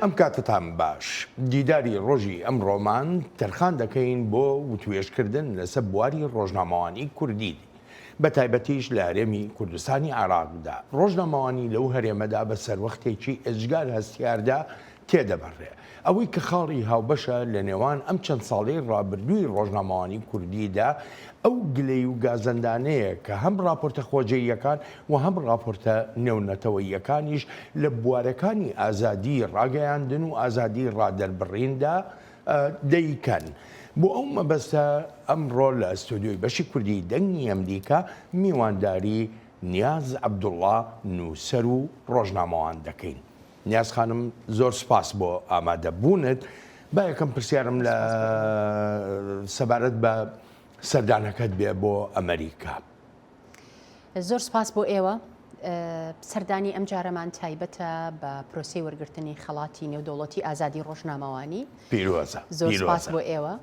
ئەم کاتتان باش دیداری ڕۆژی ئەمڕۆمان تەرخان دەکەین بۆ وتوێژکردن لەسەر بواری ڕۆژنامەوانی کوردی بە تایبەتیش لە هەرێمی کوردستانی عێراقدا ڕۆژنامەوانی لەو هەرێمەدا بە سەروەختێکی ئەجگار هەستیاردا تێدەبڕێ ئەوەی کە خاڵی هاوبەشە لە نێوان ئەم چەند ساڵەی ڕابردووی ڕۆژنامەوانی کوردیدا ئەو گلەی و گازەندانەیە کە هەم راپۆرتە خۆجێیەکان و هەم راپۆرتە نێونەتەوەییەکانیش لە بوارەکانی ئازادی ڕاگەیاندن و ئازادی ڕادەربڕیندا دەیکەن. بۆ ئەو مەبەستە ئەمڕۆ لە ئەستودیۆی بەشی کوردی دەنگی ئەمریکا میوانداری نیاز عەبدوڵڵا نووسەر و ڕۆژنامەوان دەکەین. نیاز خانم زۆر سپاس بۆ ئامادەبوونت. با یەکەم پرسیارم لە سەبارەت بە سەردانەکەت بێ بۆ ئەمریکا. زۆر سپاس بۆ ئێوە. سەردانی ئەم جارەمان تایبەتە بە پرۆسی وەرگرتنی خەڵاتی نێودەوڵەتی ئازادی ڕۆژنامەوانی. پیرۆزە. زۆر سپاس بۆ ئێوە.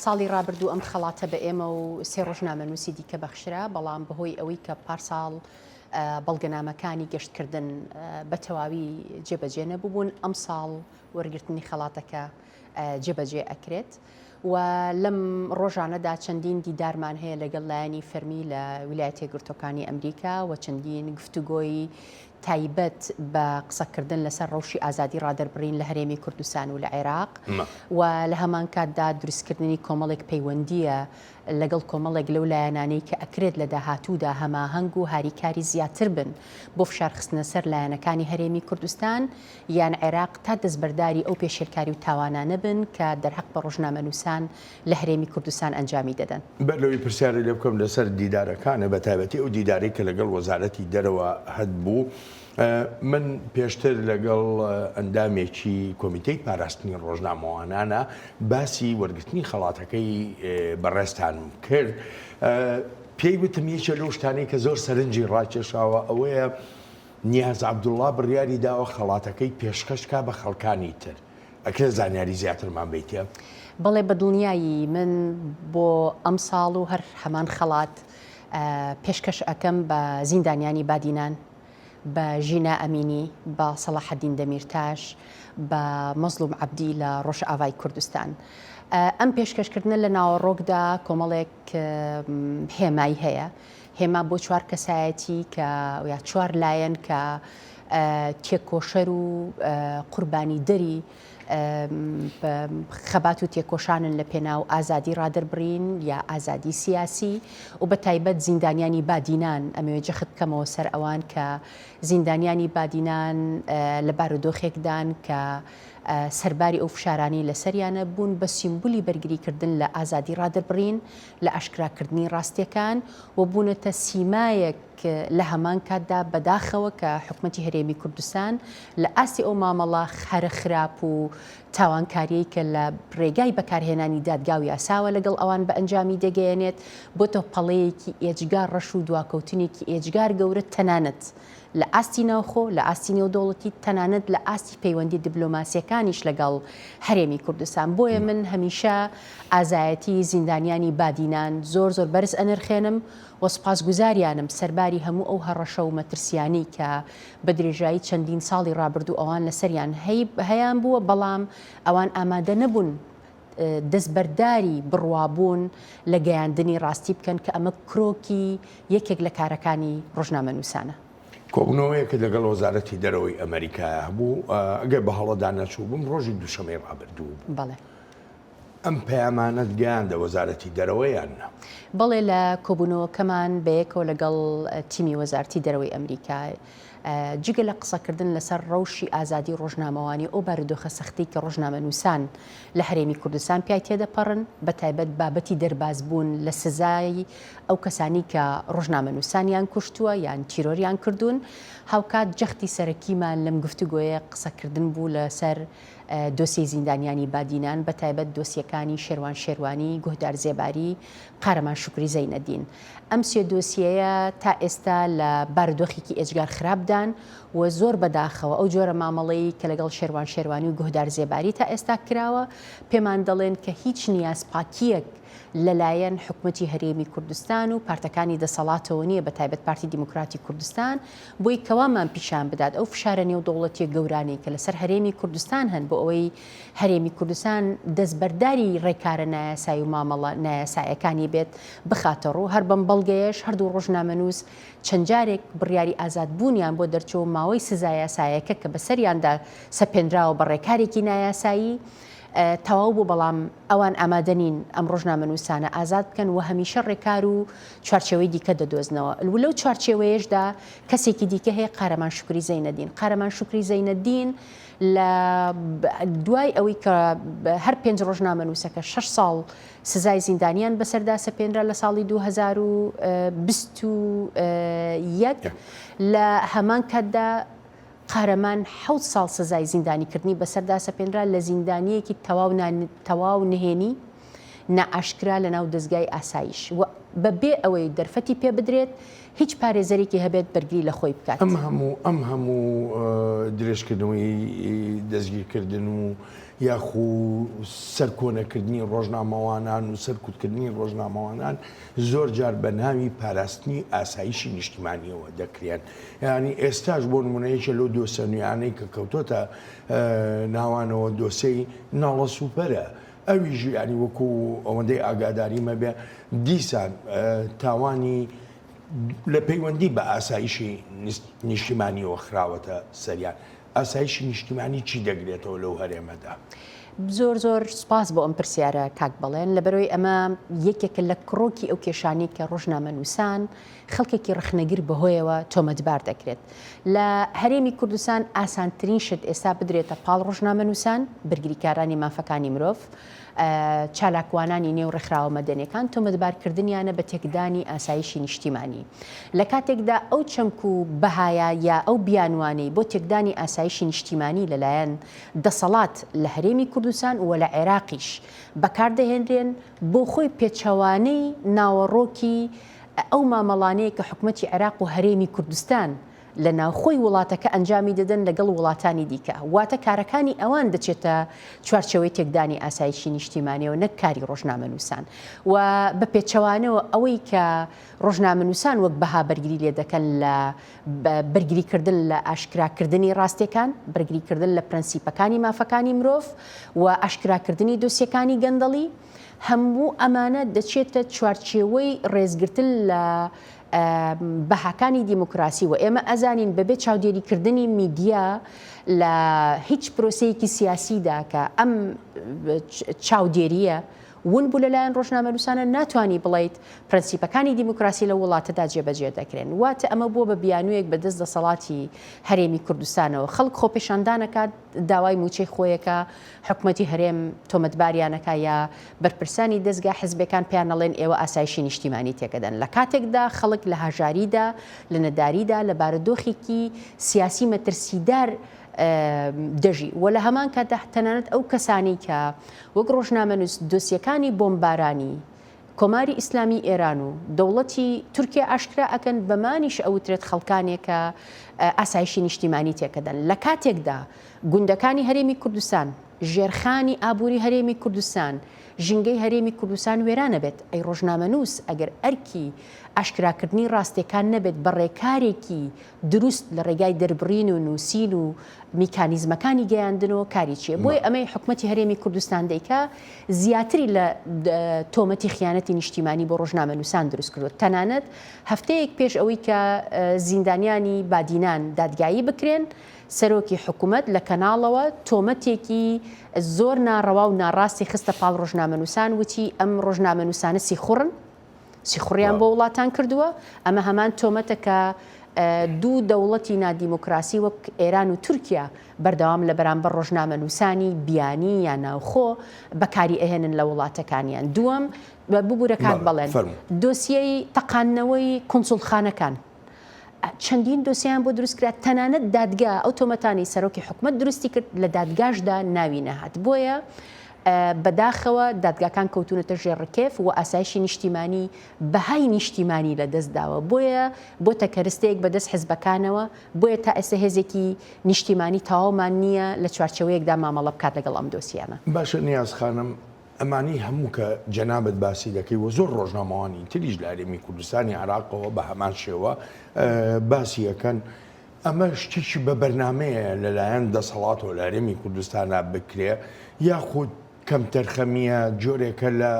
ساڵی ڕابردوو ئەم خەڵاتە بە ئێمە و سێ ڕۆژنامەنووسی دیکە بەخشرا، بەڵام بەهۆی ئەوەی کە پارساڵ بەڵگەنامەکانی گەشتکردن بە تەواوی جێبەجێ نەبووبوون، ئەم ساڵ وەرگرتنی خەڵاتەکە جێبەجێ ئەکرێت و لەم ڕۆژانەدا چەندین دیدارمان هەیە لەگەڵ لایەنی فەرمی لە ویلایەتە یەکگرتووەکانی ئەمریکا و چەندین گفتوگۆی تایبەت بە قسەکردن لەسەر ڕەوشی ئازادی ڕادەربڕین لە هەرێمی کوردستان و لە عێراق و لە هەمان کاتدا دروستکردنی کۆمەڵێک پەیوەندیە لەگەڵ کۆمەڵێک لەو لایەنانەی کە ئەکرێت لە داهاتوودا هەماهەنگ و هاریکاری زیاتر بن بۆ فشارخستنە سەر لایەنەکانی هەرێمی کوردستان یان عێراق تا دەستبەرداری ئەو پێشێرکاری و تاوانانە بن کە دەرحەق بە ڕۆژنامەنووسان لە هەرێمی کوردستان ئەنجامی دەدەن. بەرلەوەی پرسیاری لێ بکەم لەسەر دیدارەکانە بە تایبەتی ئەو دیداری کە لەگەڵ وەزارەتی دەرەوە هەبوو. من پێشتر لەگەڵ ئەندامێکی کۆمیتەی پاراستنی ڕۆژنامەوانانە باسی وەرگرتنی خەڵاتەکەی بەڕێستانم کرد. پێی وتم یەکێ لەو شتانەی کە زۆر سەرنجی ڕاکێشاوە ئەوەیە نیاز عەبدوڵڵا بڕیاری داوە خەڵاتەکەی پێشکەشکا بە خەڵکانی تر. ئەکرێ زانیاری زیاترمان بیتە؟ بەڵێ بە دڵنیایی من بۆ ئەم ساڵ و هەر هەمان خەڵات پێشکەش ئەەکەم بە زیندانیانی بادینان، بە ژینا ئەمینی، بە سەلاحەدین دەمیرتاش، بە مەزلوم عەبدی لە ڕۆژئاوای کوردستان. ئەم پێشکەشکردنە لە ناوەڕۆکدا کۆمەڵێک هێمای هەیە، هێما بۆ چوار کەسایەتی کە یا چوار لایەن کە تێکۆشەر و قوربانی دەری خەبات و تێکۆشانن لە پێناو ئازادی ڕادەربڕین یا ئازادی سیاسی و بە تایبەت زیندانیانی بادینان. ئەمەوێ جەخت بکەمەوە سەر ئەوان کە زیندانیانی بادینان لە بارودۆخێکدان کە سەرباری ئەو فشارانی لەسەریانە بوون بە سیمبولی بەرگریکردن لە ئازادی ڕادەربڕین، لە ئاشکراکردنی ڕاستیەکان و بوونەتە سیمایەک لە هەمان کاتدا بەداخەوە کە حکوومەتی هەرێمی کوردستان لە ئاستی ئەو مامەڵە خەرە خراپ و تاوانکاریەی کە لە ڕێگای بەکارهێنانی دادگا و یاساوە لەگەڵ ئەوان بە ئەنجامی دەگەیەنێت بۆ تۆ پەڵەیەکی ئێجگار ڕەش و دواکەوتنێکی ئێجگار گەورە تەنانەت لە ئاستی ناوخۆ، لە ئاستی نێودەوڵەتی، تەنانەت لە ئاستی پەیوەندی دیبلۆماسیەکانیش لەگەڵ هەرێمی کوردستان. بۆیە من هەمیشە ئازایەتی زیندانیانی بادینان زۆر بەرز ئەنرخێنم و سپاسگوزاریانم سەرباری هەموو ئەو هەڕەشە و مەترسیانی کە بە درێژایی چەندین ساڵی ڕابردوو ئەوان لەسەریان هەیان بووە، بەڵام ئەوان ئامادە نەبوون دەستبەرداری بڕوابوون لە گەیاندنی ڕاستی بکەن کە ئەمە کرۆکی یەکێک لە کارەکانی ڕۆژنامەنووسانە. کۆبنەوەیەکە لەگەڵ وەزارەتی دەرەوەی ئەمریکا هەبوو. ئەگەر بە هەڵەدا نەچوو بووم ڕۆژی دووشەمەی ڕابردوو بوو. بەڵێ. ئەم پەیامانەت گەیاندە وەزارەتی دەرەوەیان نە؟ بەڵێ لە کۆبوونەوەکەمان بەیەکەوە لەگەڵ تیمی وەزارەتی دەرەوەی ئەمریکا جگە لە قسەکردن لەسەر ڕەوشی ئازادی ڕۆژنامەوانی ئەو بارودۆخە سەختی کە ڕۆژنامەنووسان لە هەرێمی کوردستان پیای تێدەپەڕن، بە تایبەت بابەتی دەربازبوون لە سزای ئەو کەسانی کە ڕۆژنامەنووسانیان کوشتووە یان تیرۆریان کردوون، هاوکات جەختی سەرەکیمان لەم گفتوگۆیە قسەکردن بوو لەسەر دۆسیەی زیندانیانی بادینان، بە تایبەت دۆسیەکانی شێروان شێروانی، گوهدار زێباری، قارەمان شوکری زەینەدین. ئەم سێ دۆسیەیە تا ئێستا لە بارودۆخێکی ئێجگار خراپدان و زۆر بەداخەوە ئەو جۆرە مامەڵەی کە لەگەڵ شێروان شێروانی و گوهدار زێباری تا ئێستا کراوە پێمان دەڵێن کە هیچ نیاز پاکیەک لەلایەن حکوومەتی هەرێمی کوردستان و پارتەکانی دەسەڵاتەوە نیە بە تایبەت پارتی دیموکراتی کوردستان بۆی کەوامان پیشان بدات ئەو فشارە نێو دەوڵەتیە گەورانەی کە لەسەر هەرێمی کوردستان هەن بۆ ئەوەی هەرێمی کوردستان دەستبەرداری ڕێکارە نایاسایی و مامەڵە نایاسایەکانی بێت بخاتە ڕوو. هەر بەم بەڵگەیەش هەردوو ڕۆژنامەنووس چەند جارێک بڕیاری ئازادبوونیان بۆ دەرچوو ماوەی سزای یاسایەکە کە بەسەریاندا سەپێنراوە بە ڕێکارێکی نایاسایی تەواو بوو، بەڵام ئەوان ئامادەنین ئەم ڕۆژنامەنووسانە ئازاد بکەن و هەمیشە ڕێکار و چوارچێوەی دیکە دەدۆزنەوە. لەو چوارچێوەیەشدا کەسێکی دیکە هەیە قارەمان شوکری زەینەدین. قارەمان شوکری زەینەدین لە دوای ئەوەی کە هەر 5 ڕۆژنامەنووسەکە 6 ساڵ سزای زیندانیان بەسەردا سەپێنرا لە ساڵی 2021 لە هەمان کاتدا قارەمان 7 ساڵ سزای زیندانیکردنی بەسەردا سەپێنرا لە زیندانیەکی تەواو نهێنی نائاشکرا لە ناو دەستگای ئاسایش و بەبێ ئەوەی دەرفەتی پێ بدرێت هیچ پارێزەرێکی هەبێت بەرگری لە خۆی بکات. ئەم هەموو درێژکردنەوەی دەستگیرکردن و یاخو سەرکۆنەکردنی ڕۆژنامەوانان و سەرکوتکردنی ڕۆژنامەوانان زۆر جار بە ناوی پاراستنی ئاسایشی نیشتیمانیەوە دەکرێن. ینی ئێستاش بۆ نمونەیەکە لەو دۆسە نوێیانەی کە کەوتۆتە ناوانەوە دۆسەی ناڵە سوپەرە ئەویژ ینی وەکو ئەوەندەی ئاگاداری مەبێ دیسان تاوانی لە پەیوەندی بە ئاسایشی نیشتیمانیەوە خراوەتە سەریان. ئاسایشی نیشتیمانی چی دەگرێتەوە لەو هەرێمەدا؟ زۆر سپاس بۆ ئەم پرسیارە کاک بەڵێن لەبەرەوەی ئەمە یەکێکە لە کڕۆکی ئەو کێشانی کە ڕۆژنامەنووسان خەڵکێکی ڕخنەگیر بەهۆیەوە تۆمەتبار دەکرێت. لە هەرێمی کوردستان ئاسانترین شت ئێستا بدرێتە پاڵ ڕۆژنامەنووسان، بەرگریکارانی مافەکانی مرۆڤ، چالاکوانانی نێو ڕێکخراوە مەدەنیەکان تۆمەتبارکردنیانە بە تێکدانی ئاسایشی نیشتیمانی. لە کاتێکدا ئەو چەمک و بەهایە یا ئەو بیانوانەی بۆ تێکدانی ئاسایشی نیشتیمانی لەلایەن دەسەڵات لە هەرێمی کوردستان و لە عێراقیش بەکاردەهێنرێن بۆ خۆی پێچەوانەی ناوەڕۆکی ئەو مامەڵانەیە کە حکوومەتی عێراق و هەرێمی کوردستان لە ناوخۆی وڵاتەکە ئەنجامی دەدەن لەگەڵ وڵاتانی دیکە. واتە کارەکانی ئەوان دەچێتە چوارچەوەی تێکدانی ئاسایشی نیشتیمانیەوە نەک کاری ڕۆژنامەنووسان و بە پێچەوانەوە ئەوەی کە ڕۆژنامەنووسان وەک بەها بەرگری لێ دەکەن لە بەرگریکردن لە ئاشکراکردنی ڕاستیەکان، بەرگریکردن لە پرەنسیپەکانی مافەکانی مرۆڤ و ئاشکراکردنی دۆسیەکانی گەندەڵی، هەموو ئەمانە دەچێتە چوارچێوەی ڕێزگرتن لە بەهاکانی دیموکراسی و ئێمە ئەزانین بەبێت چاودێریکردنی میدیا لە هیچ پرۆسەیەکی سیاسیدا کە ئەم چاودێریە ون بوو لەلایەن ڕۆژنامەنووسانە ناتوانانی بڵیت پرەنسیپەکانی دیموکراسی لە وڵاتەدا جێبەجێ دەکرێن. واتە ئەمە بووە بە بیانوویەک بەدەست دەسەڵاتی هەرێمی کوردستانەوە. خەڵک خۆپێشاندانەکات داوای موچەی خۆیەکە حکوومەتی هەرێم تۆمەتباریانەکە یا بەرپرسانی دەستگا حزبەکان پێیانەڵێن ئێوە ئاسایشی نیشتیمانی تێکەدەن. لە کاتێکدا خەڵک لە هاژاریدا لە نەداریدا لە بارودۆخێکی سیاسی مەترسیدار دەژی و لە هەمان کاتدا تەنانەت ئەو کەسانی کە وەک ڕۆژنامەنووس دۆسیەکانی بۆمبارانی کۆماری ئیسلامی ئێران و دەوڵەتی تورکیا ئاشکرا ئەکەن بەمانیش ئەوترێت خەڵکانێکە ئاسایشی نیشتیمانی تێکەدەن. لە کاتێکدا گوندەکانی هەرێمی کوردستان، ژێرخانی ئابووری هەرێمی کوردستان، ژینگەی هەرێمی کوردستان وێرانە بێت، ئەی ڕۆژنامەنووس ئەگەر ئەرکی ئاشکراکردنی ڕاستیەکان نەبێت بە ڕێکارێکی دروست لە ڕێگای دەربڕین و نووسین و میکانیزمەکانی گەیاندنەوە کاری چیە؟ بۆی ئەمەی حکوومەتی هەرێمی کوردستان دەیکا زیاتری لە تۆمەتی خیانەتی نیشتیمانی بۆ ڕۆژنامەنووسان دروست کردوت. تەنانەت هەفتەیەک پێش ئەوەی کە زیندانیانی بادینان دادگایی بکرێن، سەرۆکی حکوومەت لە کەناڵەوە تۆمەتێکی زۆر ناڕەوا و ناڕاستی خستە پاڵ ڕۆژنامەنووسان، وتی ئەم ڕۆژنامەنووسانە سیخوڕیان بۆ وڵاتان کردووە. ئەمە هەمان تۆمەتە کە دوو دەوڵەتی نادیموکراسی وەک ئێران و تورکیا بەردەوام لە بەرامبەر ڕۆژنامەنووسانی بیانی یا ناوخۆ بەکاری ئەهێنن لە وڵاتەکانیان. دووەم ببوورە کات بەڵێن دۆسیەی تەقانەوەی کۆنسوڵخانەکان چەندین دۆسییان بۆ دروستکرا، تەنانەت دادگا ئەو تۆمەتانی سەرۆکی حکوومەت دروستی کرد لە دادگاشدا ناوی نەهات. بۆیە بەداخەوە دادگاکان کەوتونەتە ژێڕکێف و ئاسایشی نیشتیمانی بەهای نیشتیمانی لە دەستداوە. بۆیە بۆ تەکەرستەیەک بەدەست حزبەکانەوە، بۆیە تا ئێستا هێزێکی نیشتیمانی تەواومان نییە لە چوارچەوەیەکدا مامەڵە بکات لەگەڵ ئەم دۆسیانە. باشە نیاز خانم، ئەمانی هەموو کە جەنابەت باسی دەکەی و زۆر ڕۆژنامەوانی تریش لە هەرێمی کوردستانی عراقەوە بە هەمان شێوە باسی یەکەن ئەمە شتێکی بە بەرنمەیە لەلایەن دەسەڵاتەوە لە هەرێمی کوردستانە بکرێ یاخود کەم تەرخەمیە جۆرێکە لە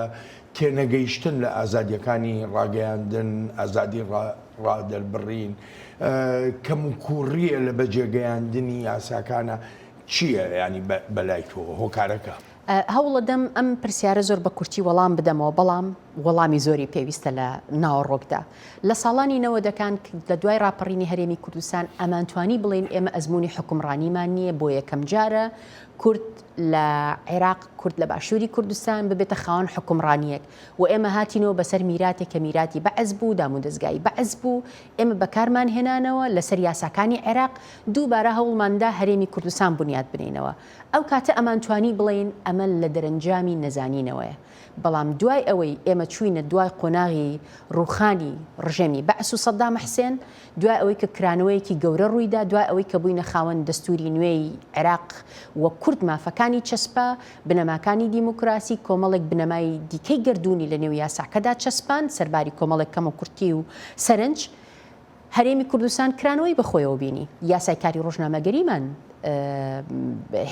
تێنەگەیشتن لە ئازادیەکانی ڕاگەیاندن ئازادی ڕادەربڕین کەم و کوڕیە لە بەجێگەیاندنی یاساکانە چییە ینی بەلای تۆ هۆکارەکە؟ هەوڵە دەم ئەم پرسیارە زۆر بە کورتی وەڵام بدەمەوە بەڵام وەڵامی زۆری پێویستە لە ناوەڕۆکدا لە ساڵانی 90ەکان لە دوای ڕاپەڕینی هەرێمی کوردستان ئەمانتوانی بڵێن ئێمە ئەزمموی حکومڕانیمان نییە بۆ یەکەم جارە کورد لە عێراق کورد لە باشووری کوردستان ببێتە خاوەن حکومڕانیەک و ئێمە هاتینەوە بەسەر میراتێک کە میراتی بەعز بوو دام و دەستگای بەعز بوو ئێمە بەکارمان هێنانەوە لەسەر یاساکانی عێراق دووبارە هەوڵماندا هەرێمی کوردستان بنیاد بنینەوە ئەو کاتە ئەمانتوانی بڵێن ئەمە لە دەرەنجامی نەزانینەوەیە بەڵام دوای ئەوەی ئێمە چوینە دوای قۆناغی ڕوخانی ڕژێمی بەعس و سەدام حسێن دوای ئەوەی کە کرانەوەیەکی گەورە ڕوویدا دوای ئەوەی کە بووینە خاوەن دەستوری نوێی عێراق وە کورد مافەکانی چەسپا بنەماکانی دیموکراسی کۆمەڵێک بنەمای دیکەی گردوونی لە نێو یاساکەدا چەسپان سەرباری کۆمەڵێک کەمە کورتی و سەرنج هەرێمی کوردستان کرانەوەی بەخۆیەوە بینی یاسای کاری ڕۆژنامەگەریمان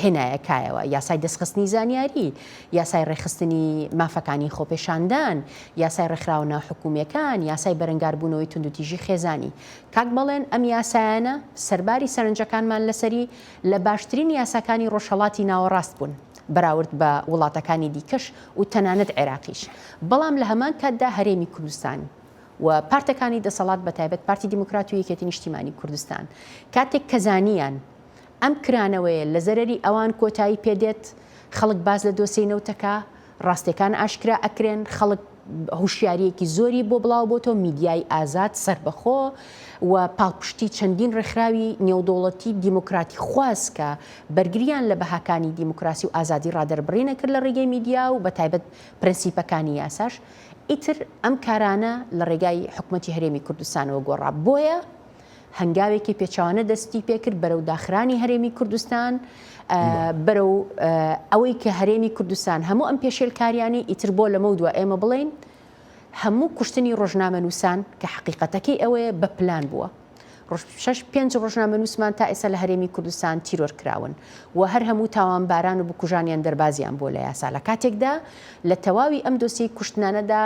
هێنایەکایەوە یاسای دەستخستنی زانیاری یاسای ڕێخستنی مافەکانی خۆپێشاندان یاسای ڕێکخراوە حکوومیەکان یاسای بەرەنگاربوونەوەی توندوتیژی خێزانی کاک بەڵێن ئەم یاسایانە سەرباری سەرنجەکانمان لەسەری لە باشترین یاساکانی ڕۆژهەڵاتی ناوەڕاست بوون بەراورد بە وڵاتەکانی دیکەش و تەنانەت عێراقیش بەڵام لە هەمان کاتدا هەرێمی کوردستان و پارتەکانی دەسەڵات بە تایبەت پارتی دیموکراتی و یەکێتی نیشتیمانی کوردستان کاتێک کەزانیان ئەم کرانەوەیە لە زەرری ئەوان کۆتایی پێدێت خەڵک باز لە دۆسەی نەوتەکە ڕاستیەکان ئاشکرا ئەکرێن خەڵک هوشیارەکی زۆری بۆ بڵاو بۆتەوە میدیای ئازاد سربەخۆ و پاڵپشتی چەندین ڕێکخراوی نێودوڵەتی دیموکراتی خواست کە بەرگریان لە بەهاکانی دیموکراسی و ئازادی ڕادەربڕینە کرد لە ڕێگەی میدیا و بە تایبەت پرەنسیپەکانی یاساش ئیتر ئەم کارانە لە ڕێگای حکوومەتی هەرێمی کوردستانەوە گۆڕا بۆیە هەنگاوێکی پێچوانە دەستی پێکرد بەرەو داخرانی هەرێمی کوردستان بەرەو ئەوەی کە هەرێمی کوردستان هەموو ئەم پێشێلکاریانی ئیتر بۆ لەمە دووە ئێمە بڵێن هەموو کوشتنی ڕۆژنامەنووسان کە حقیقەتەکەی ئەوەیە بە پلان بووە 6-5 ڕۆژنامەنووسمان تا ئێستا لە هەرێمی کوردستان تیرۆر کراون و هەر هەموو تاوانباران و بکوژانیان دەربازیان بۆ لە یاسا لە کاتێکدا لە تەواوی ئەم دۆسی کوشتنانەدا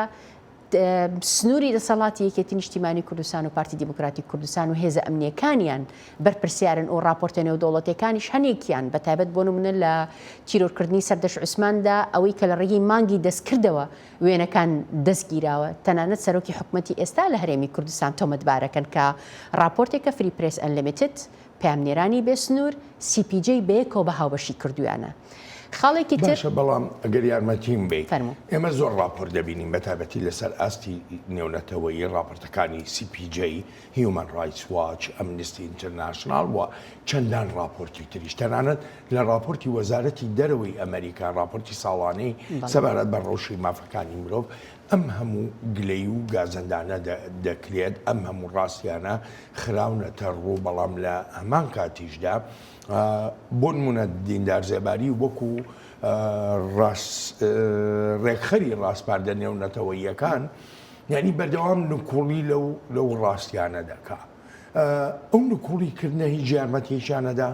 سنووری دەسەڵاتی یەکێتی نیشتیمانی کوردستان و پارتی دیموکراتی کوردستان و هێزە ئەمنیەکانیان بەرپرسیارن و راپۆرتە نێودوڵەتیەکانیش هەنێکیان بە تایبەت بۆ نمونە لە تیرۆرکردنی سەردەش عوسماندا ئەوەی کە لە ڕێگەی مانگی دەستکردەوە وێنەکان دەستگیراوە تەنانەت سەرۆکی حکوومەتی ئێستا لە هەرێمی کوردستان تۆمەتبارەکەن کە راپۆرتێکە فری پرێس ئەنلیمیتد پامنێرانی بێسنوور CPJ بەیەکەوە بە هاوبەشی کردویانە خاڵێکی تر بەڵام ئەگەر یارمەتیم بێت ئێمە زۆر راپۆرت دەبینیم بە تایبەتی لەسەر ئاستی نێونەتەوەی راپۆرتەکانی CPJ Human Rights Watch Amnesty International و چەندان راپۆرتی تریش تەنانەت لە راپۆرتی وەزارەتی دەرەوەی ئەمریکا راپۆرتی ساڵانەی سەبارەت بە ڕەوشی مافەکانی مرۆڤ ئەم هەموو گلەی و گازەندانە دەکرێت ئەم هەموو ڕاستیانە خراونەتە ڕوو بەڵام لە هەمان کاتیشدا بۆ نمونە دیندار زێباری وەکو ڕێکخەری ڕاستپاردە نێونەتەوەییەکان یعنی بەردەوام نکوڵی لەو ڕاستیانە دەکا ئەو نکوڵیکردنە هیچ یارمەتیشانەدا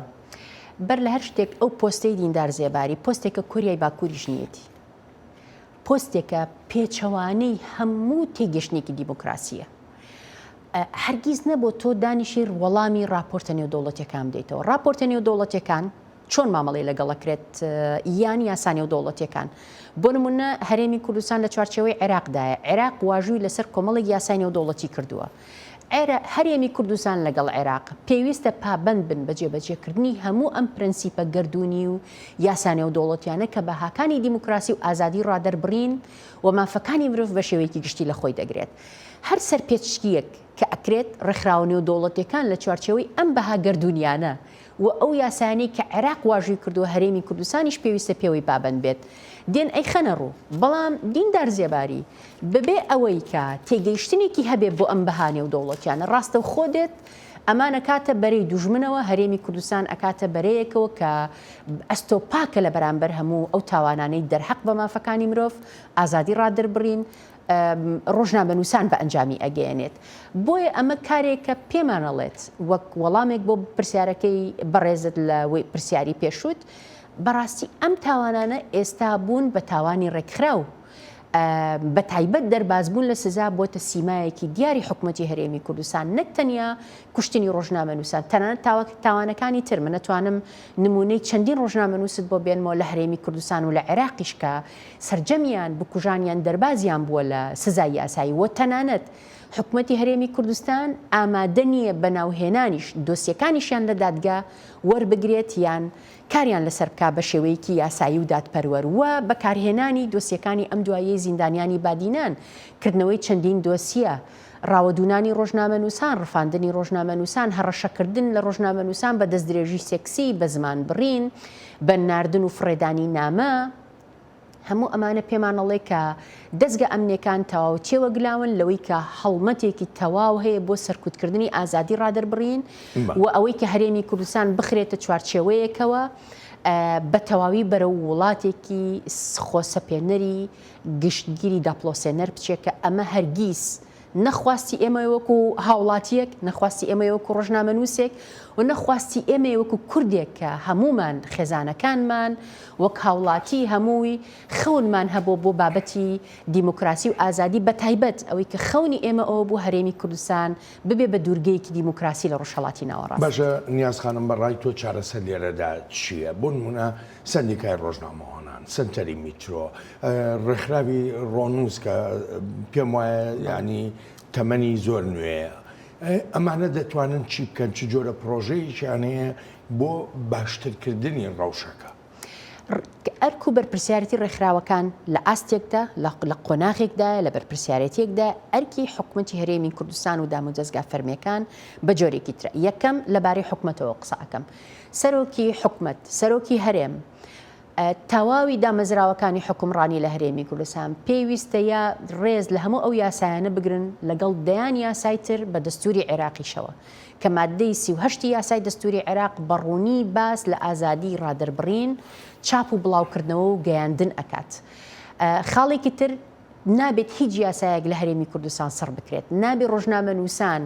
بەر لە هەر شتێک ئەو پۆستەی دیندار زێباری پۆستێکە کوریای باکووریش نیەتی پۆستێکە پێچەوانەی هەموو تێگەشتێکی دیموکراسیە هەرگیز نەبوو تۆ دانیشیر وەڵامی راپۆرتە نێودوڵەتیەکان بدەیتەوە راپۆرتە نێودوڵەتیەکان چۆن مامەڵەی لەگەڵەکرێت یان یاسا نێودوڵەتیەکان بۆ نمونە هەرێمی کوردستان لە چوارچێوەی عێراقدایە عێراق واژووی لەسەر کۆمەڵێک یاسای نێودوڵەتی کردووە هەرێمی کوردستان لەگەڵ عێراق پێویستە پابند بن بە جێبەجێکردنی هەموو ئەم پرەنسیپە گردوونی و یاسا نێودوڵەتیانە کە بەهاکانی دیموکراسی و ئازادی ڕادەربڕین و مافەکانی مرۆڤ بە شێوەیەکی گشتی لە خۆی دەگرێت هەر سەرپێچکیەک کە ئەکرێت ڕێکخراوە نێودوڵەتیەکان لە چوارچێوەی ئەم بەها گردوونیانە و ئەو یاسانی کە عێراق واژووی کردووە هەرێمی کوردستانیش پێویستە پێوەی پابند بێت دێن ئەی خەنە ڕوو بەڵام دیندار زێباری ببێ ئەوەی کە تێگەیشتنێکی هەبێ بۆ ئەم بەها نێودوڵەتیانە ڕاستە خۆ دێت ئەمانە کاتە بەرەی دوژمنەوە هەرێمی کوردستان ئەکاتە بەرەیەکەوە کە ئەستۆ پاکە لە بەرامبەر هەموو ئەو تاوانانەی دەرحەق بە مافەکانی مرۆڤ ئازادی ڕادربڕین ڕۆژنامەنووسان بە ئەنجامی ئەگەیەنێت. بۆیە ئەمە کارێکە پێمانەڵێت وەک وەڵامێک بۆ پرسیارەکەی بەڕێزت لە پرسیاری پێشوت، بەڕاستی ئەم تاوانانە ئێستا بوون بە تاوانی ڕێکخراو بە تایبەت دەربازبوون لە سزا بۆتە سیمایەکی دیاری حکوومەتی هەرێمی کوردستان، نەک تەنیا کوشتنی ڕۆژنامەنووسان، تەنانەت تاوانەکانی تر. من نەتوانم نمونەی چەندین ڕۆژنامەنووست بۆ بێنمەوە لە هەرێمی کوردستان و لە عێراقیش کە سەرجەمیان بکوژانیان دەربازیان بووە لە سزای یاسایی. وە تەنانەت حکوومەتی هەرێمی کوردستان ئامادە نییە بەناوهێنانیش دۆسیەکانیشیان لە دادگا وەربگرێت یان کاریان لەسەر بکا بە شێوەیەکی یاسایی و دادپەروەر وە بەکارهێنانی دۆسیەکانی ئەم دوایەی زیندانیانی بادینان، کردنەوەی چەندین دۆسیە، ڕاوەدونانی ڕۆژنامەنووسان، ڕفاندنی ڕۆژنامەنووسان، هەڕەشەکردن لە ڕۆژنامەنووسان بە دەستدرێژی سێکسی، بە زمان بڕین، بە ناردن و فڕێدانی نامە. هەموو ئەمانە پێمانەڵێ کە دەستگە ئەمنیەکان تەواوەتیەوە گلاون لەوەی کە هەڵمەتێکی تەواو هەیە بۆ سەرکوتکردنی ئازادی ڕادربڕین و ئەوەی کە هەرێمی کوردستان بخرێتە چوارچێوەیەکەوە بە تەواوی بەرەو وڵاتێکی خۆسەپێنەری گشتگیری داپلۆسێنەر بچێت کە ئەمە هەرگیز نەخواستی ئێمە وەکو هاوڵاتیەک، نەخواستی ئێمە وەکو ڕۆژنامەنووسێک و نەخواستی ئێمە وەکو کوردێک کە هەمومان خێزانەکانمان وەک هاوڵاتی هەمووی خەونمان هەبوو بۆ بابەتی دیموکراسی و ئازادی، بە تایبەت ئەوەی کە خەونی ئێمە ئەوە بوو هەرێمی کوردستان ببێ بە دوورگەیەکی دیموکراسی لە ڕۆژهەڵاتی ناوەڕاست. باشە نیازخانم بەڕای تۆ چارەسەر لێرەدا چییە؟ بۆ نمونە سەندیکای ڕۆژنامەوانان، سنتەری میترۆ، ڕێکخراوی ڕۆنووس کە پێم وایە ینی تەمەنی زۆر نوێیە، ئەمانە دەتوانن چی بکەن؟ چ جۆرە پرۆژەیەکیان هەیە بۆ باشترکردنی ڕەوشەکە؟ ئەرک و بەرپرسیارەتی ڕێکخراوەکان لە ئاستێکدا لە قۆناغێکدایە، لە بەرپرسیارەتێکدا ئەرکی حکوومەتی هەرێمی کوردستان و دامودەستگا فەرمیەکان بە جۆرێکی ترە. یەکەم لەبارەی حکوومەتەوە قسە ئەکەم. سەرۆکی حکوومەت، سەرۆکی هەرێم، تەواوی دامەزراوەکانی حکومڕانی لە هەرێمی کوردستان پێویستە یا ڕێز لە هەموو ئەو یاسایانە بگرن لەگەڵ دەیان یاسای تر بە دەستوری عێراقیشەوە کە مادەی 38 یاسای دەستوری عێراق بەڕوونی باس لە ئازادی ڕادربڕین، چاپ و بڵاوکردنەوە و گەیاندن ئەکات. خاڵێکی تر نابێت هیچ یاسایەک لە هەرێمی کوردستان سڕ بکرێت، نابێت ڕۆژنامەنووسان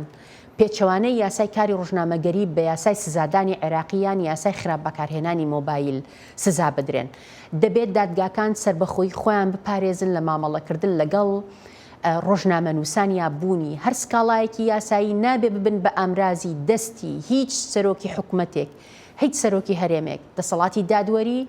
پێچەوانەی یاسای کاری ڕۆژنامەگەری بە یاسای سزادانی عێراقییان یاسای خراپ بەکارهێنانی مۆبایل سزا بدرێن. دەبێت دادگاکان سربەخۆی خۆیان بپارێزن لە مامەڵەکردن لەگەڵ ڕۆژنامەنووسان یا بوونی هەر سکاڵایەکی یاسایی نابێ ببن بە ئامرازی دەستی هیچ سەرۆکی حکوومەتێک، هیچ سەرۆکی هەرێمێک. دەسەڵاتی دادوەری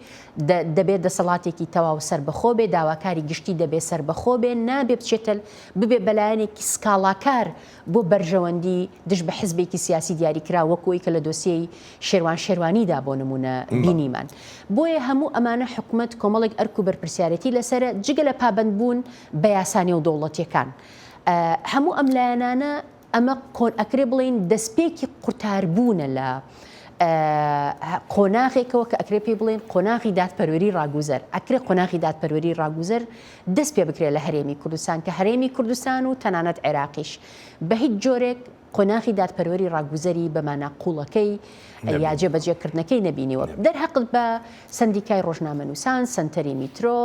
دەبێت دەسەڵاتێکی تەواو سربەخۆ بێ، داواکاری گشتی دەبێت سربەخۆ بێ، نابێ بچێتە ببێ بەلایەنێکی سکاڵاکار بۆ بەرژەوەندی دژ بە حزبێکی سیاسی دیاریکرا وەکوی کە لە دۆسیەی شێروانیدا بۆ نمونە بینیمان. بۆیە هەموو ئەمانە حکوومەت کۆمەڵێک ئەرک و بەرپرسیارەتی لەسرە جگە لە پابەندبوون بە یاسانی و دەوڵەتیەکان. هەموو ئەم لایەنانە ئەمە ئەکرێ بڵین دەستپێکی قورتاربوونە لە قۆناغێکەوە کە ئەکرێ پێ بڵێن قۆناغی دادپەروەری ڕاگوزەر. ئەکرێ قۆناغی دادپەروەری ڕاگوزەر دەست پێ بکرێت لە هەرێمی کوردستان کە هەرێمی کوردستان و تەنانەت عێراقیش بە هیچ جۆرێک قۆناغی دادپەروەری ڕاگوزەری بەمانە قوڵەکەی یا جێبەجێکردنەکەی نەبینیوە. دەرحەقت بە سندیکای ڕۆژنامەنووسان، سنتەری میترۆ،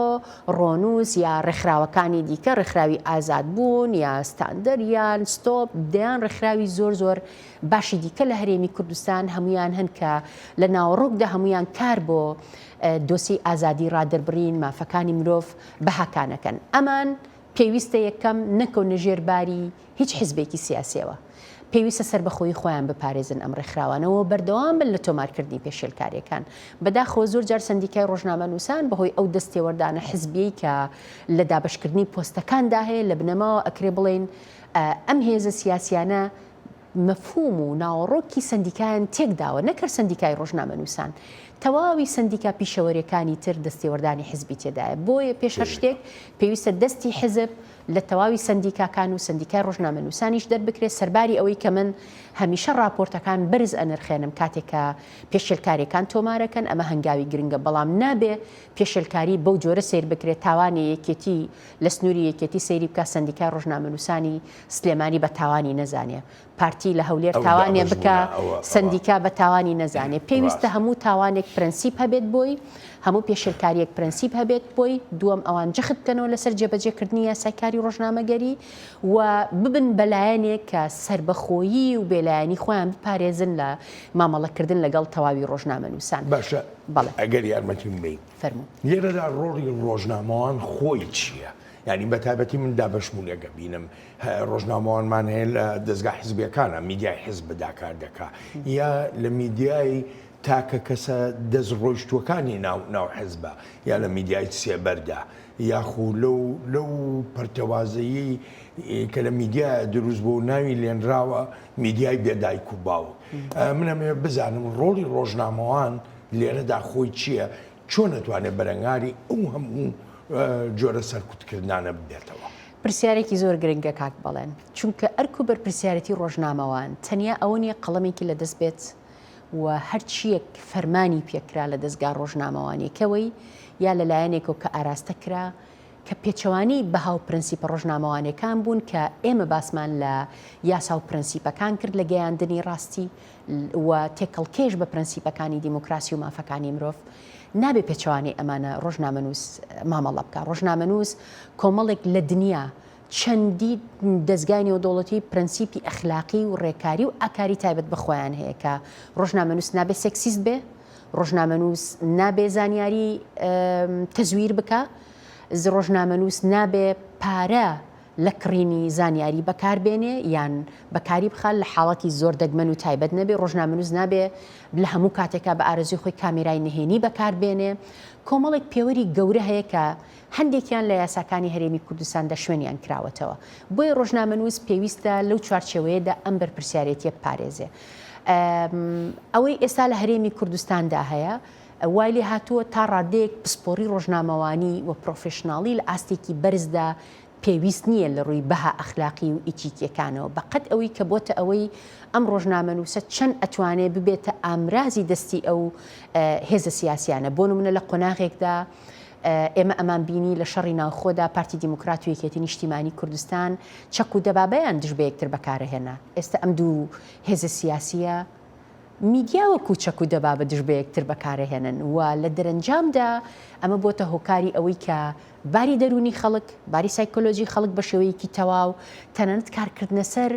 ڕۆنووس یا ڕێکخراوەکانی دیکە، ڕێکخراوی ئازادبوون یا ستاندەر یان ستۆپ، دەیان ڕێکخراوی زۆر باشی دیکە لە هەرێمی کوردستان هەمویان هەن کە لە ناوەڕۆکدا هەمویان کار بۆ دۆسی ئازادی ڕادربڕین مافەکانی مرۆڤ بەهاکانەکەن. ئەمان پێویستە یەکەم نەکەونە ژێرباری هیچ حیزبێکی سیاسیەوە. پێویستە سربەخۆی خۆیان بپارێزن ئەم ڕێکخراوانەوە بەردەوام بن لە تۆمارکردنی پێشێلکاریەکان. بەداخەوە زۆر جار سندیکای ڕۆژنامەنووسان بەهۆی ئەو دەستێوەردانە حیزبی کە لە دابشکردنی پۆستەکاندا هەیە لە بنەماوە ئەکرێ بڵێن ئەم هێزە سیاسیانە مەفهوم و ناوەڕۆکی سندیکایان تێکداوە، نەکرد سندیکای ڕۆژنامەنووسان. تەواوی سندیکا پیشەوەریەکانی تر دەستێوەردانی حیزبی تێدایە. بۆیە پێش هەر شتێک پێویستە دەستی حیزب لە تەواوی سندیکاکان و سندیکای ڕۆژنامەنووسانیش دەربکرێت سەرباری ئەوەی کە من هەمیشە راپۆرتەکان بەرز ئەنرخێنم کاتێکە پێشێلکاریەکان تۆمارەکەن ئەمە هەنگاوی گرنگە بەڵام نابێ پێشێلکاری بەو جۆرە سیر بکرێت تاوانی یەکێتی لە سنووری یەکێتی سەیری بکە سندیکای ڕۆژنامەنووسانی سلێمانی بە تاوانی نەزانێ پارتی لە هەولێر تاوانێ بکە سندیکا بە تاوانی نەزانێ پێویستە هەموو تاوانێک پرەنسیپ هەبێت بۆی هەموو پێشێلکاریەک پرەنسیپ هەبێت بۆی دووەم ئەوان جەخت بکەنەوە لەسەر جێبەجێکردنی یاساکاری ڕۆژنامەگەری و ببن بەلایەنێک کە سربەخۆیی و بێلایەنی خۆیان بپارێزن لە مامەڵەکردن لەگەڵ تەواوی ڕۆژنامەنووسان. باشە ئەگەر یارمەتیم بین فەرموو لێرەدا ڕۆڵی ڕۆژنامەوان خۆی چییە؟ یعنی بە تایبەتی من دابەشمونێگە بینم ڕۆژنامەوانمان هەیە لە دەستگا حیزبیەکانە میدیای حیزب بەداکار دەکا یا لە میدیای تاکە کەسە دەست ڕۆیشتوەکانی ناو حیزبە یا لە میدیای سێبەردا یاخو لەو پەرتەوازایی کە لە میدیا دروست بۆ ناوی لێنراوە میدیای بێدایک و باوک منەمێ بزانم ڕۆڵی ڕۆژنامەوان لێرەدا خۆی چییە چۆن نەتوانێت بەرەنگاری ئەو هەموو جۆرە سەرکوتکردانە بێتەوە. پرسیارێکی زۆر گرنگە کاک بەڵێن چونکە ئەرکو بەرپرسیارەتی ڕۆژنامەوان تەنیا ئەوە نیە قەڵەمێکی لە دەست بێت و هەرچیەک فەرمانی پێکرا لە دەستگا ڕۆژنامەوانێکەوەی یا لەلایەنێکەوە کە ئاراستە کرا کە پێچەوانی بەهاو پرەنسیپە ڕۆژنامەوانەکان بوون کە ئێمە باسمان لە یاسا و پرەنسیپەکان کرد لە گەیاندنی ڕاستی و تێکەڵکێش بە پرەنسیپەکانی دیموکراسی و مافەکانی مرۆڤ نابێ پێچەوانی ئەمانە ڕۆژنامەنووس مامەڵە بکە. ڕۆژنامەنووس کۆمەڵێک لە دنیا چەندی دەستگای نێودەوڵەتی پرەنسیپی ئەخلاقی و ڕێکاری و ئاکاری تایبەت بەخۆیان هەیە کە ڕۆژنامەنووس نابێ سێکسیست بێ ڕۆژنامەنووس نابێ زانیاری تەزویر بکە ڕۆژنامەنووس نابێ پارە لە کڕینی زانیاری بەکاربێنێ یان بەکاری بخال لە حاڵەتی زۆر دەگمەن و تایبەت نەبێ ڕۆژنامەنووس نابێ لە هەموو کاتێکا بە ئارەزوی خۆی کامێرای نهێنی بەکاربێنێ کۆمەڵێک پێوەری گەورە هەیە کە هەندێکیان لە یاساکانی هەرێمی کوردستاندا شوێنیان کراوەتەوە بۆی ڕۆژنامەنووس پێویستە لەو چوارچێوەیەدا ئەم بەرپرسیارەتیە بپارێزێ. ئەوەی ئێستا لە هەرێمی کوردستاندا هەیە وای لێ هاتووە تا ڕادەیەک پسپۆری ڕۆژنامەوانی و پرۆفشناڵی لە ئاستێکی بەرزدا پێویست نییە لە ڕووی بەها ئەخلاقی و ئیتیکیەکانەوە بەقەت ئەوەی کە بۆتە ئەوەی ئەم ڕۆژنامەنووسە چەند ئەتوانێت ببێتە ئامرازی دەستی ئەو هێزە سیاسیانە بۆ نمونە لە قۆناغێکدا ئێمە ئەمان بینی لە شەڕی ناوخۆدا پارتی دیموکرات و یەکێتی نیشتیمانی کوردستان چەک و دەبابەیان دژ بە یەکتر بەکارەهێنا ئێستا ئەم دوو هێزە سیاسیە میدیا وەکو چەک و دەبابە دژ بە یەکتر بەکارەهێنن و لە دەرەنجامدا ئەمە بۆتە هۆکاری ئەوەی کە باری دەرونی خەڵک باری سایکۆلۆژی خەڵک بە شێوەیەکی تەواو تەنانەت کارکردنە سەر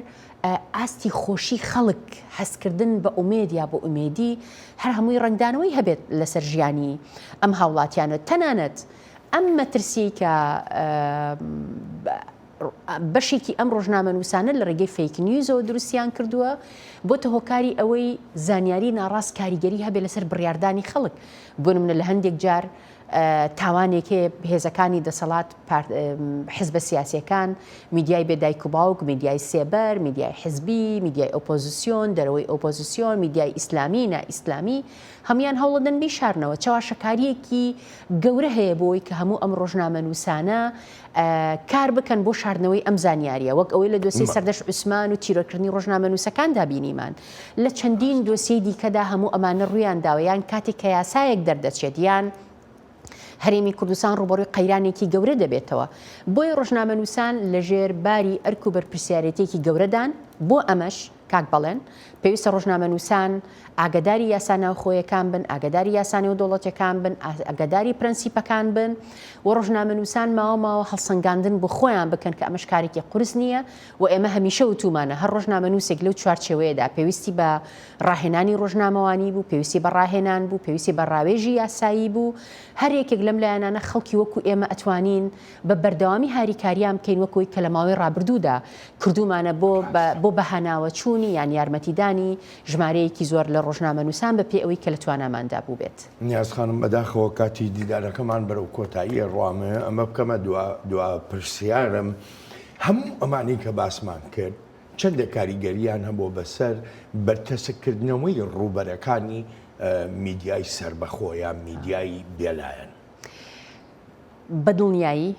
ئاستی خۆشی خەڵک هەستکردن بە ئومێد یا بە ئومێدی هەر هەمووی ڕنگدانەوەی هەبێت لەسەر ژیانی ئەم هاوڵاتیانە تەنانەت ئەم مەترسی کە بەشێکی ئەم ڕۆژنامەنووسانە لە ڕێگەی فەیک نیوزەوە دروستیان کردووە بۆتە هۆکاری ئەوەی زانیاری ناڕاست کاریگەری هەبێت لەسەر بڕاردانی خەڵک بۆ نمونە لە هەندێک جار تاوانێکێ هێزەکانی دەسەڵات حیزبە سیاسیەکان میدیای بێدایک و باوک میدیای سێبەر میدیای حیزبی میدیای ئۆپۆزیسیۆن دەرەوەی ئۆپۆزیسیۆن میدیای ئیسلامی نائیسلامی هەمویان هەوڵەدەن بیشارنەوە چاواشەکاریەکی گەورە هەیە بۆی کە هەموو ئەم ڕۆژنامەنووسانە کار بکەن بۆ شاردنەوەی ئەم زانیاریە وەک ئەوەی لە دۆسیی سەردەش عوسمان و تیرۆکردنی ڕۆژنامەنووسەکاندا بینیمان لە چەندین دۆسیەی دیکەدا هەموو ئەمانە ڕوویان داوەیان کاتێک کە یاسایەک دەردەچێت یان هەرێمی کوردستان ڕوبەڕووی قەیرانێکی گەورە دەبێتەوە بۆی ڕۆژنامەنووسان لەژێر باری ئەرک و بەرپرسیارەتێکی گەورەدان بۆ ئەمەش کاک بەڵێن پێویستە ڕۆژنامەنووسان ئاگداری یاسا ناوخۆیەکان بن ئاگداری یاسانی و دەوڵەتەکان بن ئاگداری پرەنسیپەکان بن و ڕۆژنامەنووسان ماوە هەڵسەنگاندن بۆ خۆیان بکەن کە ئەمەش کارێکی قورس نییە و ئێمە هەمیشە وتومانە هەر ڕۆژنامەنووسێک لەو چوارچێوەیەدا پێویستی بە ڕاهێنانی ڕۆژنامەوانی بوو پێویستی بە ڕاهێنان بوو پێویستی بە ڕاوێژی یاسایی بوو هەر یەکێک لەم لایەنانە خەڵکی وەکو ئێمە ئەتوانین بە بەردەوامی هاریکاریان بکەین وەکوی کە لە ماوەی ڕابردوودا کردومانە بۆ بەهاناوە چوونی یان یارمەتیدانی ژمارەیەکی زۆر لە ڕۆژنامەنووسان بە پێ ئەوەی کە لە تواناماندا بوو بێت. نیازخانم بەداخەوە کاتی دیدارەکەمان بەرەو کۆتاییە ڕوامە ئەمە بکەمە دوا پرسیارم هەموو ئەمانەی کە باسمان کرد چەندە کاریگەریان هەبوو بەسەر بەرتەسەکردنەوەی ڕووبەرەکانی میدیای سربەخۆ یان میدیای بێلایەن. بەدڵنیایی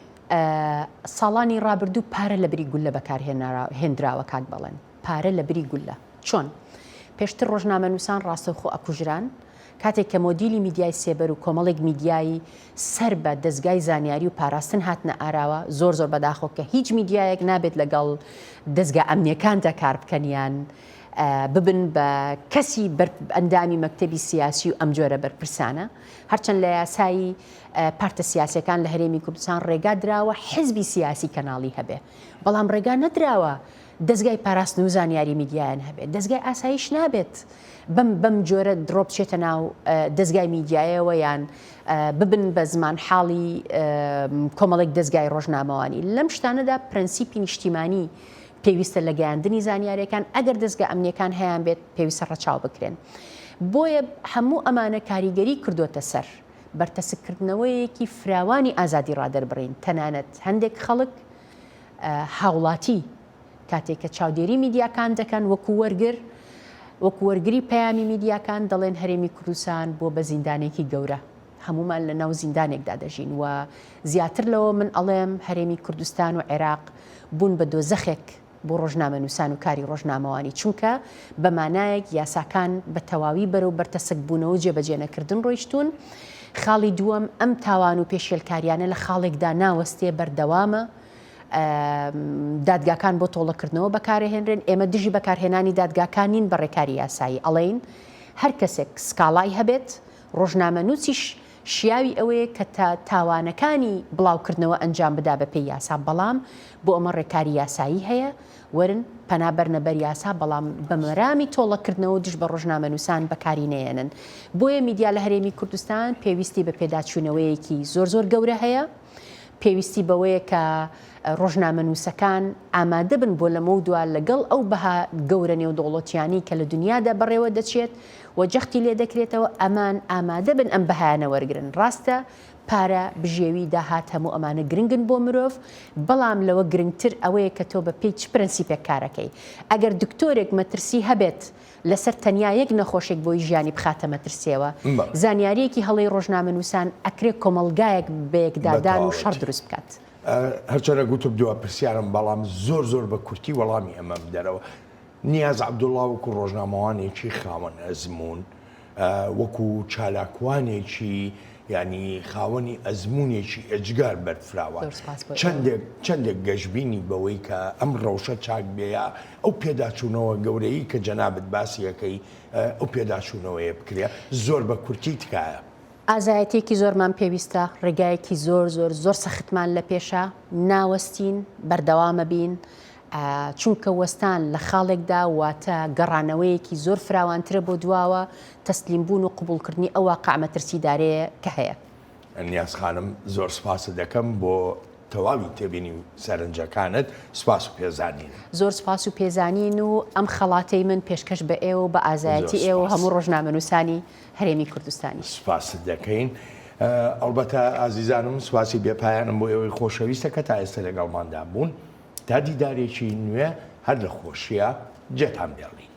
ساڵانی ڕابردوو پارە لە بری گولە بەکارهێنراوە کاک بەڵێن پارە لە بری گولە چۆن پێشتر ڕۆژنامە نووسان ڕاستەوخۆ ئەکوژران کاتێک کە مۆدیلی میدیای سێبەر و کۆمەڵێک میدیایی سەر بە دەستگای زانیاری و پاراستن هاتنە ئاراوە زۆر بەداخۆ کە هیچ میدیایەک نابێت لەگەڵ دەستگا ئەمنیەکاندا کار بکەنیان ببن بە کەسی ئەندامی مەکتەبی سیاسی و ئەم جۆرە بەرپرسانە هەرچەند لە یاسایی پارتە سیاسەکان لە هەرێمی کوردستان ڕێگا دراوە حزبی سیاسی کەناڵی هەبێ بەڵام ڕێگا نەدراوە دەستگای پاراستن و زانیاری میدیایان هەبێت دەستگای ئاسایش نابێت بەم جۆرە درۆ بچێتە ناو دەستگای میدیایەوە یان ببن بە زمان حاڵی کۆمەڵێک دەستگای ڕۆژنامەوانی لەم شتانەدا پرەنسیپی نیشتیمانی پێویستە لە گەیاندنی زانیاریەکان ئەگەر دەستگا ئەمنیەکان هەیەیان بێت پێویستە ڕەچاو بکرێن بۆیە هەموو ئەمانە کاریگەری کردوتە سەر بەرتەسکردنەوەیەکی فراوانی ئازادی ڕادەربڕین تەنانەت هەندێک خەڵک هاوڵاتی کاتێک کە چاودێری میدیاکان دەکەن وەکو وەرگری پەیامی میدیاکان دەڵێن هەرێمی کوردستان بۆ بە زیندانێکی گەورە هەمومان لە ناو زیندانێکدا دەژین و زیاتر لەوە من ئەڵێم هەرێمی کوردستان و عێراق بوون بە دۆزەخێک بۆ ڕۆژنامە نووسان و کاری ڕۆژنامەوانی چونکە بە مانایەک یاساکان بە تەواوی بەرەو بەرتەسک بوونەوە و جێبەجێنەکردن ڕۆیشتون خاڵی دووەم ئەم تاوان و پێشێلکاریانە لە خاڵێکدا ناوەستێ بەردەوامە دادگاکان بۆ تۆڵەکردنەوە بەکارهێنرێن ئێمە دژی بەکارهێنانی دادگاکانین بە ڕێکاری یاسایی ئەڵێن هەر کەسێک سکاڵای هەبێت ڕۆژنامە نووسیش شیاوی ئەوەیە کە تاوانەکانی بڵاوکردنەوە ئەنجام بدا بە پێی یاسا بەڵام بۆ ئەمە ڕێکاری یاسایی هەیە ورن پەنابەرنەبەر یاسا بەڵام بەمەرامی تۆڵەکردنەوە دژ بە ڕۆژنامە نووسان بەکاری نێنن بۆیە میدیا لە هەرێمی کوردستان پێویستی بە پێداچوونەوەیەکی زۆر گەورە هەیە پێویستی بەوەیە کە ڕۆژنامە نووسەکان ئامادە بن بۆ لەمە دووە لەگەڵ ئەو بەها گەورە نێودوڵەتیانی کە لە دنیادا بەڕێوە دەچێت و جەختی لێ دەکرێتەوە ئەمان ئامادە بن ئەم بەهانە وەرگن ڕاستە پارە بژێوی داهات هەموو ئەمانە گرنگن بۆ مرۆڤ بەڵام لەوە گرنگتر ئەوەیە کە تۆ بە پێی چ پرەنسیپێک کارەکەی ئەگەر دکتۆرێک مەترسی هەبێت لەسەر تەنیا یەک نەخۆشێک بۆی ژیانی بخاتە مەترسیەوە زانیاریەکی هەڵەی ڕۆژنامە نووسان ئەکرێ کۆمەلگایەک بەیەکدادان و شەڕ دروست بکات هەرچەنە گوتم دووە پرسیارم بەڵام زۆر بە کورتی وەڵامی ئەمەم دەرەوە نیاز عەبدوڵڵا وەکو ڕۆژنامەوانێکی خاوەن ئەزمون وەکو چالاکوانێکی ینی خاوەنی ئەزمونێکی ئەجگار بەرفراوە چەندێک گەشببینی بەوەی کە ئەم ڕەوشە چاک بێە ئەو پێداچوونەوە گەورەی کە جەنابەت باسیەکەی ئەو پێداچوونەوەیە بکرێ زۆر بە کورتی تکایە ئازایەتێکی زۆرمان پێویستە ڕێگایەکی زۆر سەختمان لە پێشە ناوەستین بەردەوامە بین چونکە وەستان لە خاڵێکدا واتە گەڕانەوەیەکی زۆر فراوانترە بۆ دواوە تەسلیمبوون و قبولکردنی ئەو واقع مەترسیدارەیە کە هەیە نیاز خانم زۆر سپاس دەکەم بۆ تەواوی تێبینی و سەرنجەکانت سپاس و پێزانین زۆر سپاس و پێزانین و ئەم خەڵاتەی من پێشکەش بە ئێوە بە ئازایەتی ئێوە هەموو ڕۆژنامە نووسانی هەرێمی کوردستانی سپاس دەکەین ئەلبەتە ئازیزانم سواسی بێپایانم بۆ ئێوەی خۆشەویستە کە تا ئێستا لەگەڵماندا بوون تا دیدارێکی نوێ هەر لە خۆشیە جێتان بێڵی